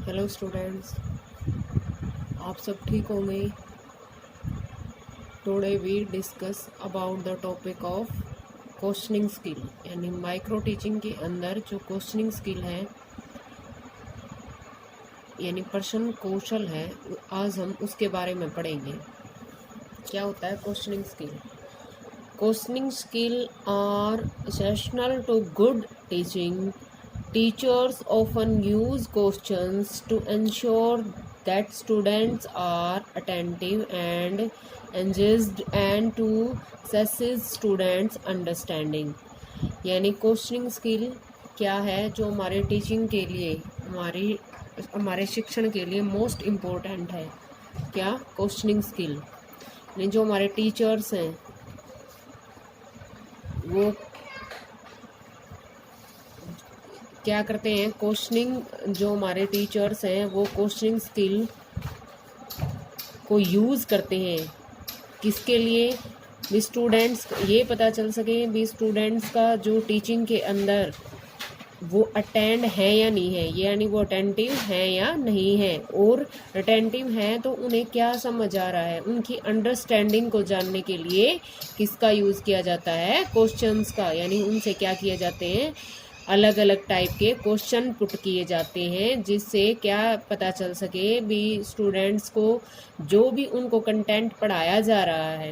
Hello students, आप सब ठीक होंगे। Today we discuss about the topic of questioning skill, यानी माइक्रो टीचिंग के अंदर जो क्वेश्चनिंग स्किल है यानी प्रश्न कौशल है, आज हम उसके बारे में पढ़ेंगे। क्या होता है questioning skill? Questioning skill are essential to good teaching. Teachers often use questions to ensure that students are attentive and engaged and to assess students' understanding. यानी क्वेश्चनिंग स्किल क्या है जो हमारे टीचिंग के लिए, हमारे शिक्षण के लिए मोस्ट इम्पोर्टेंट है। क्या? Questioning skill. यानी जो हमारे टीचर्स हैं वो क्या करते हैं, क्वेश्चनिंग, जो हमारे टीचर्स हैं वो क्वेश्चनिंग स्किल को यूज़ करते हैं। किसके लिए? भी स्टूडेंट्स ये पता चल सके भी स्टूडेंट्स का जो टीचिंग के अंदर वो अटेंड है या नहीं है, यानी वो अटेंटिव है या नहीं है, और अटेंटिव है तो उन्हें क्या समझ आ रहा है, उनकी अंडरस्टैंडिंग को जानने के लिए किसका यूज़ किया जाता है? क्वेश्चंस का। यानी उनसे क्या किए जाते हैं, अलग अलग टाइप के क्वेश्चन पुट किए जाते हैं, जिससे क्या पता चल सके भी स्टूडेंट्स को जो भी उनको कंटेंट पढ़ाया जा रहा है,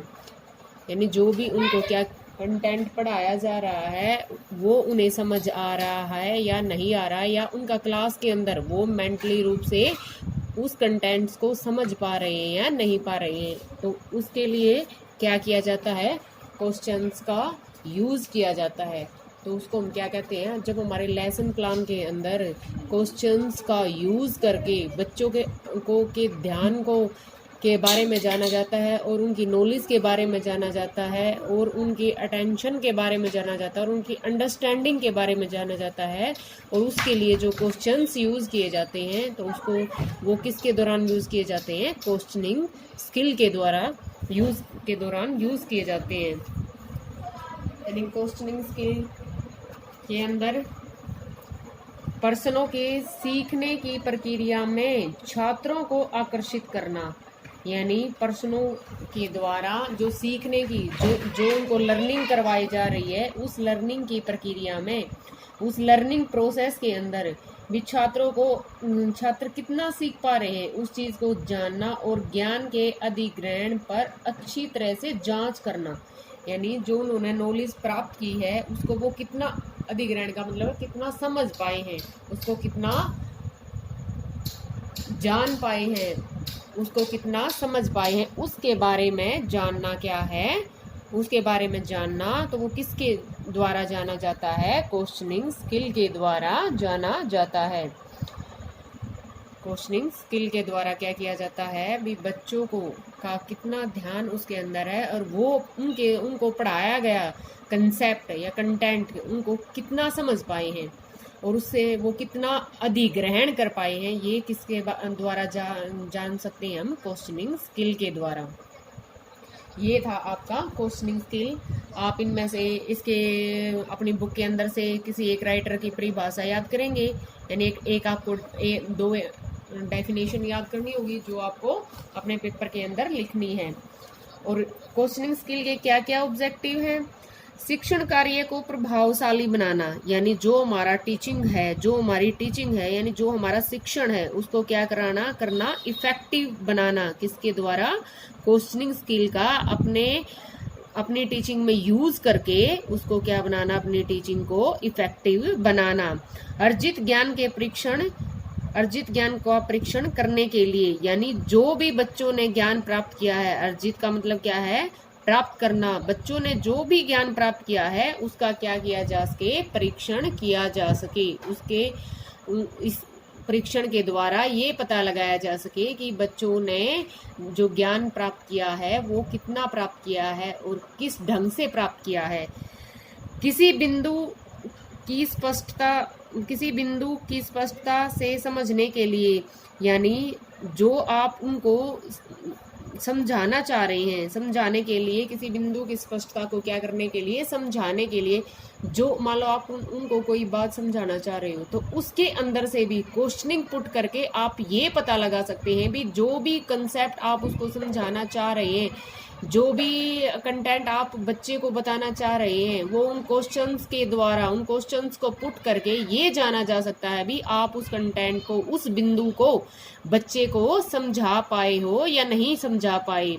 यानी जो भी उनको क्या कंटेंट पढ़ाया जा रहा है वो उन्हें समझ आ रहा है या नहीं आ रहा है, या उनका क्लास के अंदर वो मेंटली रूप से उस कंटेंट्स को समझ पा रहे हैं या नहीं पा रहे हैं। तो उसके लिए क्या किया जाता है? क्वेश्चंस का यूज़ किया जाता है। तो उसको हम क्या कहते हैं? जब हमारे लेसन प्लान के अंदर क्वेश्चंस का यूज़ करके बच्चों के ध्यान को के बारे में जाना जाता है, और उनकी नॉलेज के बारे में जाना जाता है, और उनकी अटेंशन के बारे में जाना जाता है, और उनकी अंडरस्टैंडिंग के बारे में जाना जाता है। और उसके लिए जो क्वेश्चंस यूज़ किए जाते हैं तो उसको वो किसके दौरान यूज़ किए जाते हैं? क्वेश्चनिंग स्किल के दौरान यूज़ किए जाते हैं। यानी क्वेश्चनिंग स्किल के अंदर प्रश्नों के सीखने की प्रक्रिया में छात्रों को आकर्षित करना, यानी प्रश्नों के द्वारा जो सीखने की जो उनको लर्निंग करवाई जा रही है, उस लर्निंग की प्रक्रिया में, उस लर्निंग प्रोसेस के अंदर भी छात्र कितना सीख पा रहे हैं उस चीज़ को जानना, और ज्ञान के अधिग्रहण पर अच्छी तरह से जांच करना। यानी जो उन्होंने नॉलेज प्राप्त की है उसको वो कितना, अधिग्रहण का मतलब कितना समझ पाए हैं, उसको कितना जान पाए हैं, उसको कितना समझ पाए हैं, उसके बारे में जानना। क्या है? उसके बारे में जानना। तो वो किसके द्वारा जाना जाता है? क्वेश्चनिंग स्किल के द्वारा जाना जाता है। क्वेश्चनिंग स्किल के द्वारा क्या किया जाता है भी बच्चों को का कितना ध्यान उसके अंदर है, और वो उनको पढ़ाया गया कंसेप्ट या कंटेंट उनको कितना समझ पाए हैं, और उससे वो कितना अधिग्रहण कर पाए हैं, ये किसके द्वारा जान सकते हैं हम? क्वेश्चनिंग स्किल के द्वारा। ये था आपका क्वेश्चनिंग स्किल। आप इनमें से इसके अपनी बुक के अंदर से किसी एक राइटर की परिभाषा याद करेंगे, यानी एक आपको दो डेफिनेशन याद करनी होगी जो आपको अपने पेपर के अंदर लिखनी है। और क्वेश्चनिंग स्किल के क्या क्या ऑब्जेक्टिव हैं? शिक्षण कार्य को प्रभावशाली बनाना, यानी जो हमारा टीचिंग है, जो हमारी टीचिंग है, यानी जो हमारा शिक्षण है उसको क्या करना इफेक्टिव बनाना। किसके द्वारा? क्वेश्चनिंग स्किल का अपनी टीचिंग में यूज करके उसको क्या बनाना? अपनी टीचिंग को इफेक्टिव बनाना। अर्जित ज्ञान का परीक्षण करने के लिए, यानी जो भी बच्चों ने ज्ञान प्राप्त किया है, अर्जित का मतलब क्या है? प्राप्त करना। बच्चों ने जो भी ज्ञान प्राप्त किया है उसका क्या किया जा सके? परीक्षण किया जा सके। इस परीक्षण के द्वारा ये पता लगाया जा सके कि बच्चों ने जो ज्ञान प्राप्त किया है वो कितना प्राप्त किया है और किस ढंग से प्राप्त किया है। किसी बिंदु की स्पष्टता से समझने के लिए, यानी जो आप उनको समझाना चाह रहे हैं, समझाने के लिए, किसी बिंदु की स्पष्टता को क्या करने के लिए, समझाने के लिए। जो मान लो आप उनको कोई बात समझाना चाह रहे हो, तो उसके अंदर से भी क्वेश्चनिंग पुट करके आप ये पता लगा सकते हैं भी जो भी कंसेप्ट आप उसको समझाना चाह रहे हैं, जो भी कंटेंट आप बच्चे को बताना चाह रहे हैं, वो उन क्वेश्चंस के द्वारा, उन क्वेश्चंस को पुट करके ये जाना जा सकता है भी आप उस कंटेंट को, उस बिंदु को बच्चे को समझा पाए हो या नहीं समझा पाए।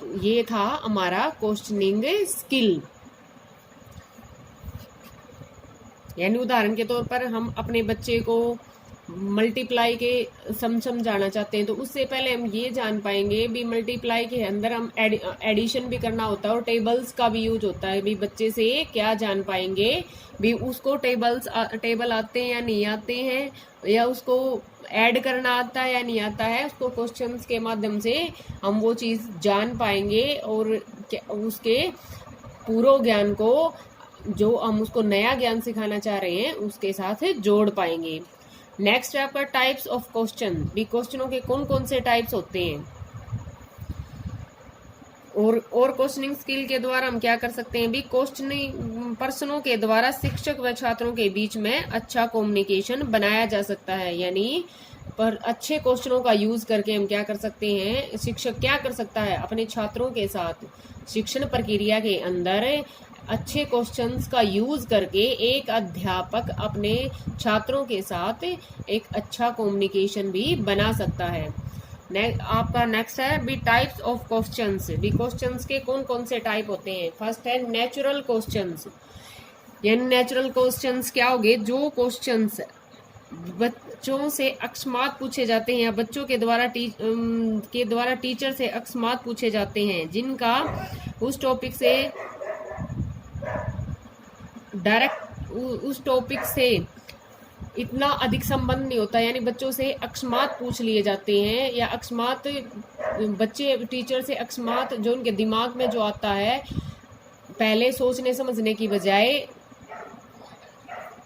तो ये था हमारा क्वेश्चनिंग स्किल। यानी उदाहरण के तौर पर हम अपने बच्चे को मल्टीप्लाई के समझाना चाहते हैं, तो उससे पहले हम ये जान पाएंगे भी मल्टीप्लाई के अंदर हम एडिशन भी करना होता है और टेबल्स का भी यूज होता है। भी बच्चे से क्या जान पाएंगे भी उसको टेबल आते हैं या नहीं आते हैं, या उसको ऐड करना आता है या नहीं आता है, उसको क्वेश्चंस के माध्यम से हम वो चीज़ जान पाएंगे और उसके पूर्व ज्ञान को, जो हम उसको नया ज्ञान सिखाना चाह रहे हैं, उसके साथ जोड़ पाएंगे। नेक्स्ट है आपका टाइप्स ऑफ क्वेश्चन। भी क्वेश्चनों के कौन कौन से टाइप्स होते हैं, और क्वेश्चनिंग स्किल के द्वारा हम क्या कर सकते हैं भी क्वेश्चनिंग प्रश्नों के द्वारा शिक्षक व छात्रों के बीच में अच्छा कम्युनिकेशन बनाया जा सकता है। यानी पर अच्छे क्वेश्चनों का यूज करके हम क्या कर सकते हैं, शिक्षक क्या कर सकता है अपने छात्रों के साथ शिक्षण प्रक्रिया के अंदर अच्छे क्वेश्चंस का यूज करके एक अध्यापक अपने छात्रों के साथ एक अच्छा कम्युनिकेशन भी बना सकता है। आपका नेक्स्ट है B types of questions. B questions के कौन कौन से टाइप होते हैं। फर्स्ट है नेचुरल क्वेश्चंस। यानी नेचुरल क्वेश्चंस क्या होंगे, जो क्वेश्चंस बच्चों से अकस्मात पूछे जाते हैं या बच्चों के द्वारा टीचर से अकस्मात पूछे जाते हैं, जिनका उस टॉपिक से डायरेक्ट उस टॉपिक से इतना अधिक संबंध नहीं होता। यानी बच्चों से अकस्मात पूछ लिए जाते हैं, या अकस्मात बच्चे टीचर से अकस्मात जो उनके दिमाग में जो आता है, पहले सोचने समझने की बजाय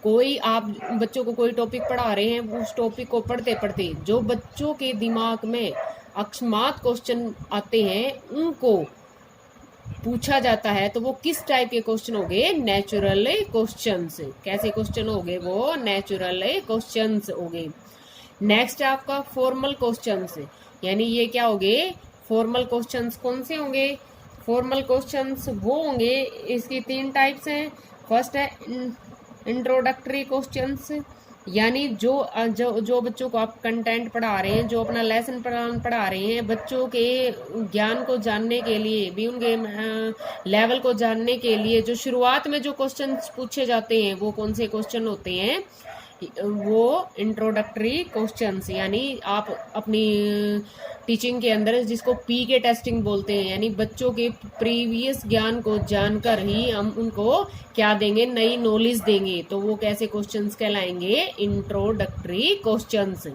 कोई आप बच्चों को कोई टॉपिक पढ़ा रहे हैं, उस टॉपिक को पढ़ते पढ़ते जो बच्चों के दिमाग में अकस्मात क्वेश्चन आते हैं उनको पूछा जाता है, तो वो किस टाइप के क्वेश्चन होंगे, नेचुरल क्वेश्चंस। कैसे क्वेश्चन होंगे वो, नेचुरल क्वेश्चंस होंगे। नेक्स्ट है आपका फॉर्मल क्वेश्चंस। यानी ये क्या होंगे, फॉर्मल क्वेश्चंस कौन से होंगे, फॉर्मल क्वेश्चंस वो होंगे, इसकी 3 टाइप्स हैं। फर्स्ट है इंट्रोडक्टरी क्वेश्चंस। यानी जो बच्चों को आप कंटेंट पढ़ा रहे हैं, जो अपना लेसन पढ़ा रहे हैं, बच्चों के ज्ञान को जानने के लिए भी, उनके लेवल को जानने के लिए जो शुरुआत में जो क्वेश्चंस पूछे जाते हैं, वो कौन से क्वेश्चन होते हैं, वो इंट्रोडक्टरी क्वेश्चंस। यानी आप अपनी टीचिंग के अंदर जिसको पी के टेस्टिंग बोलते हैं, यानी बच्चों के प्रीवियस ज्ञान को जानकर ही हम उनको क्या देंगे, नई नॉलेज देंगे, तो वो कैसे क्वेश्चंस कहलाएंगे, इंट्रोडक्टरी क्वेश्चंस।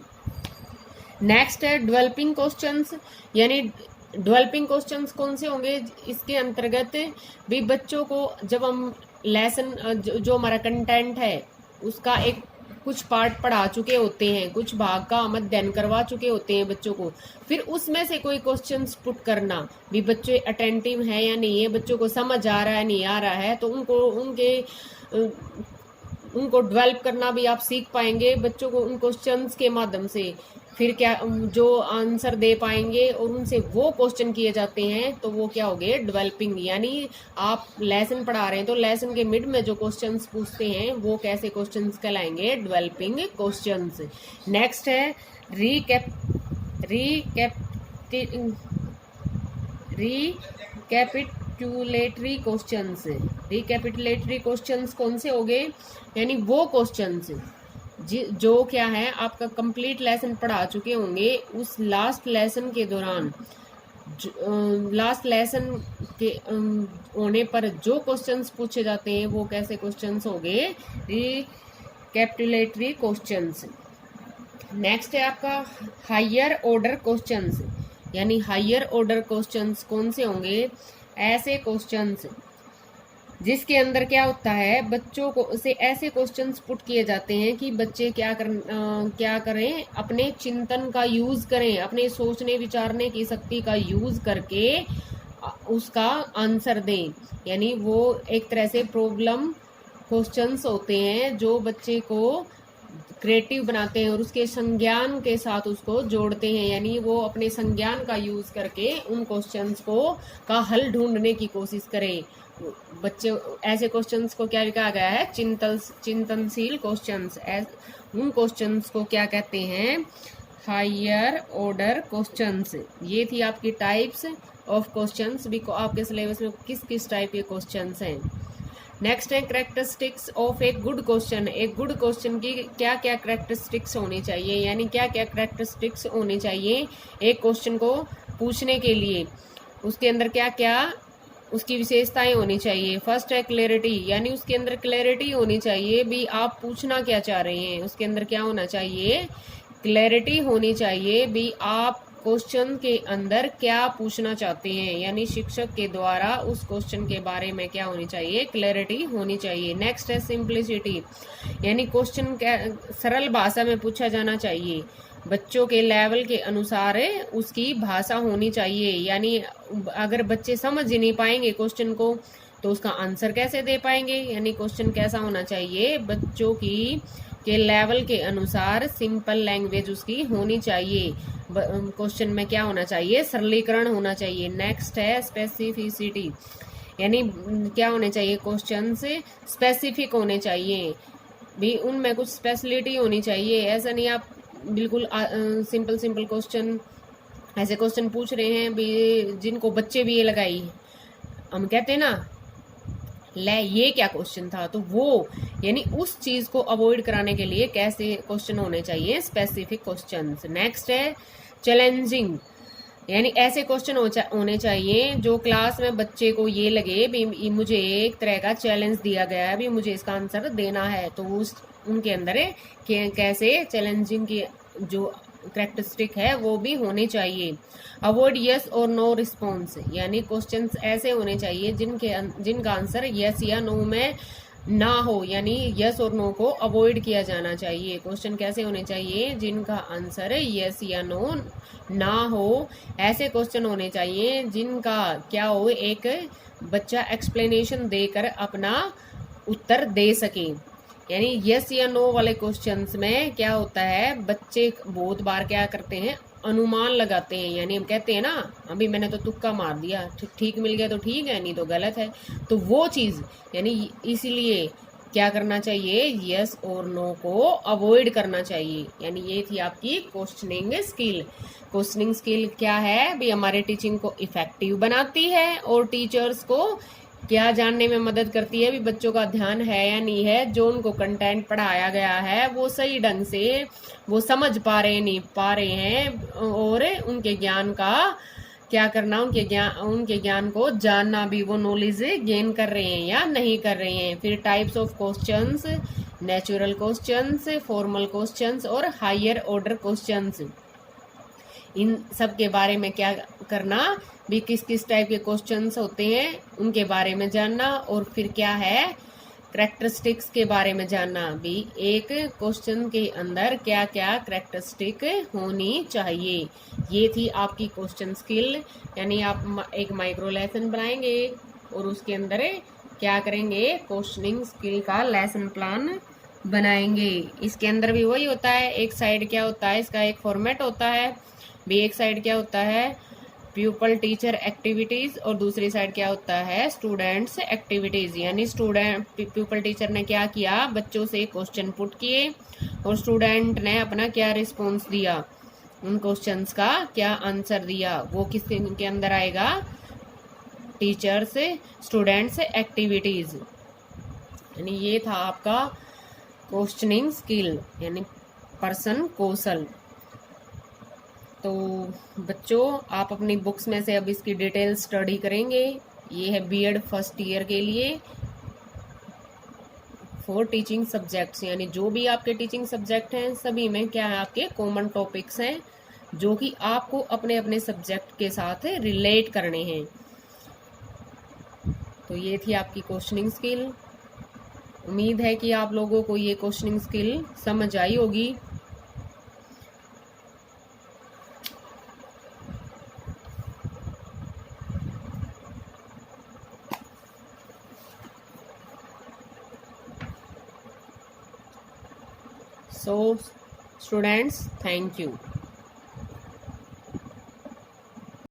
नेक्स्ट है डेवलपिंग क्वेश्चंस। यानी डेवलपिंग क्वेश्चंस कौन से होंगे, इसके अंतर्गत भी बच्चों को जब हम लेसन जो हमारा कंटेंट है उसका एक कुछ पार्ट पढ़ा चुके होते हैं, कुछ भाग का हम अध्ययन करवा चुके होते हैं बच्चों को, फिर उसमें से कोई क्वेश्चंस पुट करना भी बच्चे अटेंटिव है या नहीं है, बच्चों को समझ आ रहा है नहीं आ रहा है, तो उनको डेवलप करना भी आप सीख पाएंगे बच्चों को उन क्वेश्चंस के माध्यम से। फिर क्या जो आंसर दे पाएंगे और उनसे वो क्वेश्चन किए जाते हैं, तो वो क्या हो गए, डेवलपिंग। यानी आप लेसन पढ़ा रहे हैं तो लेसन के मिड में जो क्वेश्चंस पूछते हैं वो कैसे क्वेश्चंस कहलाएंगे, डेवलपिंग क्वेश्चंस। नेक्स्ट है रिकैपिटुलेटरी क्वेश्चंस। रिकैपिटुलेटरी क्वेश्चंस कौन से हो गए, यानी वो क्वेश्चंस जो क्या है, आपका कंप्लीट लेसन पढ़ा चुके होंगे, उस लास्ट लेसन के दौरान, लास्ट लेसन के होने पर जो क्वेश्चंस पूछे जाते हैं वो कैसे क्वेश्चंस हो गए, रिकैपिटुलेटरी क्वेश्चंस। नेक्स्ट है आपका हायर ऑर्डर क्वेश्चंस। यानी हायर ऑर्डर क्वेश्चंस कौन से होंगे, ऐसे क्वेश्चंस जिसके अंदर क्या होता है, बच्चों को से ऐसे क्वेश्चंस पुट किए जाते हैं कि बच्चे क्या करें, अपने चिंतन का यूज करें, अपने सोचने विचारने की शक्ति का यूज करके उसका आंसर दें। यानी वो एक तरह से प्रॉब्लम क्वेश्चंस होते हैं जो बच्चे को क्रिएटिव बनाते हैं और उसके संज्ञान के साथ उसको जोड़ते हैं। यानी वो अपने संज्ञान का यूज करके उन क्वेश्चंस को का हल ढूंढने की कोशिश करें। बच्चे ऐसे क्वेश्चंस को क्या कहा गया है, चिंतनशील क्वेश्चंस। उन क्वेश्चंस को क्या कहते हैं, हायर ऑर्डर क्वेश्चंस। ये थी आपकी टाइप्स ऑफ क्वेश्चंस। भी आपके सिलेबस में किस किस टाइप के क्वेश्चंस हैं। नेक्स्ट है characteristics of a good question. एक गुड क्वेश्चन की क्या क्या करेक्टरिस्टिक्स होनी चाहिए, यानी क्या क्या करेक्टरिस्टिक्स होनी चाहिए एक क्वेश्चन को पूछने के लिए। उसके अंदर क्या क्या उसकी विशेषताएं होनी चाहिए। फर्स्ट है क्लैरिटी, यानी उसके अंदर क्लैरिटी होनी चाहिए भी आप पूछना क्या चाह रहे हैं। उसके अंदर क्या होना चाहिए, क्लैरिटी होनी चाहिए भी आप क्वेश्चन के अंदर क्या पूछना चाहते हैं। यानी शिक्षक के द्वारा उस क्वेश्चन के बारे में क्या होनी चाहिए, क्लैरिटी होनी चाहिए। नेक्स्ट है सिंप्लिसिटी, यानी क्वेश्चन सरल भाषा में पूछा जाना चाहिए, बच्चों के लेवल के अनुसार उसकी भाषा होनी चाहिए। यानी अगर बच्चे समझ ही नहीं पाएंगे क्वेश्चन को तो उसका आंसर कैसे दे पाएंगे। यानी क्वेश्चन कैसा होना चाहिए, बच्चों की के लेवल के अनुसार सिंपल लैंग्वेज उसकी होनी चाहिए। क्वेश्चन में क्या होना चाहिए, सरलीकरण होना चाहिए। नेक्स्ट है स्पेसिफिसिटी, यानी क्या होने चाहिए, क्वेश्चन से स्पेसिफिक होने चाहिए भी, उनमें कुछ स्पेशलिटी होनी चाहिए। ऐसा नहीं आप बिल्कुल सिंपल क्वेश्चन, ऐसे क्वेश्चन पूछ रहे हैं भी जिनको बच्चे भी ये लगाई, हम कहते हैं ना ले ये क्या क्वेश्चन था, तो वो यानी उस चीज को अवॉइड कराने के लिए कैसे क्वेश्चन होने चाहिए, स्पेसिफिक क्वेश्चंस। नेक्स्ट है चैलेंजिंग, यानी ऐसे क्वेश्चन होने चाहिए जो क्लास में बच्चे को ये लगे भी मुझे एक तरह का चैलेंज दिया गया है भी मुझे इसका आंसर देना है, तो उस उनके अंदर कैसे चैलेंजिंग की जो करेक्टरिस्टिक है वो भी होनी चाहिए। अवॉइड यस और नो रिस्पॉन्स, यानी क्वेश्चंस ऐसे होने चाहिए जिनका आंसर यस या नो में ना हो, यानी यस और नो को अवॉइड किया जाना चाहिए। क्वेश्चन कैसे होने चाहिए, जिनका आंसर यस या नो ना हो। ऐसे क्वेश्चन होने चाहिए जिनका क्या हो, एक बच्चा एक्सप्लेनेशन देकर अपना उत्तर दे सके। यानी यस या नो वाले क्वेश्चंस में क्या होता है, बच्चे बहुत बार क्या करते हैं, अनुमान लगाते हैं। यानी हम कहते हैं ना, अभी मैंने तो तुक्का मार दिया, ठीक मिल गया तो ठीक है, नहीं तो गलत है। तो वो चीज यानी इसीलिए क्या करना चाहिए, यस और नो को अवॉइड करना चाहिए। यानी ये थी आपकी क्वेश्चनिंग स्किल। क्वेश्चनिंग स्किल क्या है भी, हमारे टीचिंग को इफेक्टिव बनाती है और टीचर्स को क्या जानने में मदद करती है भी बच्चों का ध्यान है या नहीं है, जो उनको कंटेंट पढ़ाया गया है वो सही ढंग से वो समझ पा रहे नहीं पा रहे हैं, और उनके ज्ञान का क्या करना, उनके ज्ञान को जानना भी, वो नॉलेज गेन कर रहे हैं या नहीं कर रहे हैं। फिर types of questions, natural questions, formal questions और हायर ऑर्डर क्वेश्चंस। इन सब के बारे में क्या करना भी, किस किस टाइप के क्वेश्चंस होते हैं उनके बारे में जानना, और फिर क्या है करेक्टरिस्टिक्स के बारे में जानना भी, एक क्वेश्चन के अंदर क्या क्या करेक्टरिस्टिक होनी चाहिए। ये थी आपकी क्वेश्चन स्किल। यानी आप एक माइक्रो लेसन बनाएंगे और उसके अंदर क्या करेंगे, क्वेश्चनिंग स्किल का लेसन प्लान बनाएंगे। इसके अंदर भी वही होता है, एक साइड क्या होता है, इसका एक फॉर्मेट होता है भी, एक साइड क्या होता है प्यूपल टीचर एक्टिविटीज और दूसरी साइड क्या होता है स्टूडेंट्स एक्टिविटीज। यानी स्टूडेंट प्यूपल टीचर ने क्या किया, बच्चों से क्वेश्चन पुट किए और स्टूडेंट ने अपना क्या रिस्पॉन्स दिया, उन क्वेश्चंस का क्या आंसर दिया, वो किसके अंदर आएगा, टीचर्स स्टूडेंट्स एक्टिविटीज। यानी ये था आपका क्वेश्चनिंग स्किल यानी पर्सन कौशल। तो बच्चों आप अपनी बुक्स में से अब इसकी डिटेल स्टडी करेंगे। ये है बीएड फर्स्ट ईयर के लिए फॉर टीचिंग सब्जेक्ट्स, यानी जो भी आपके टीचिंग सब्जेक्ट हैं सभी में क्या है आपके कॉमन टॉपिक्स हैं जो कि आपको अपने अपने सब्जेक्ट के साथ रिलेट करने हैं। तो तो ये थी आपकी क्वेश्चनिंग स्किल। उम्मीद है कि आप लोगों को ये क्वेश्चनिंग स्किल समझ आई होगी। So, students, thank you.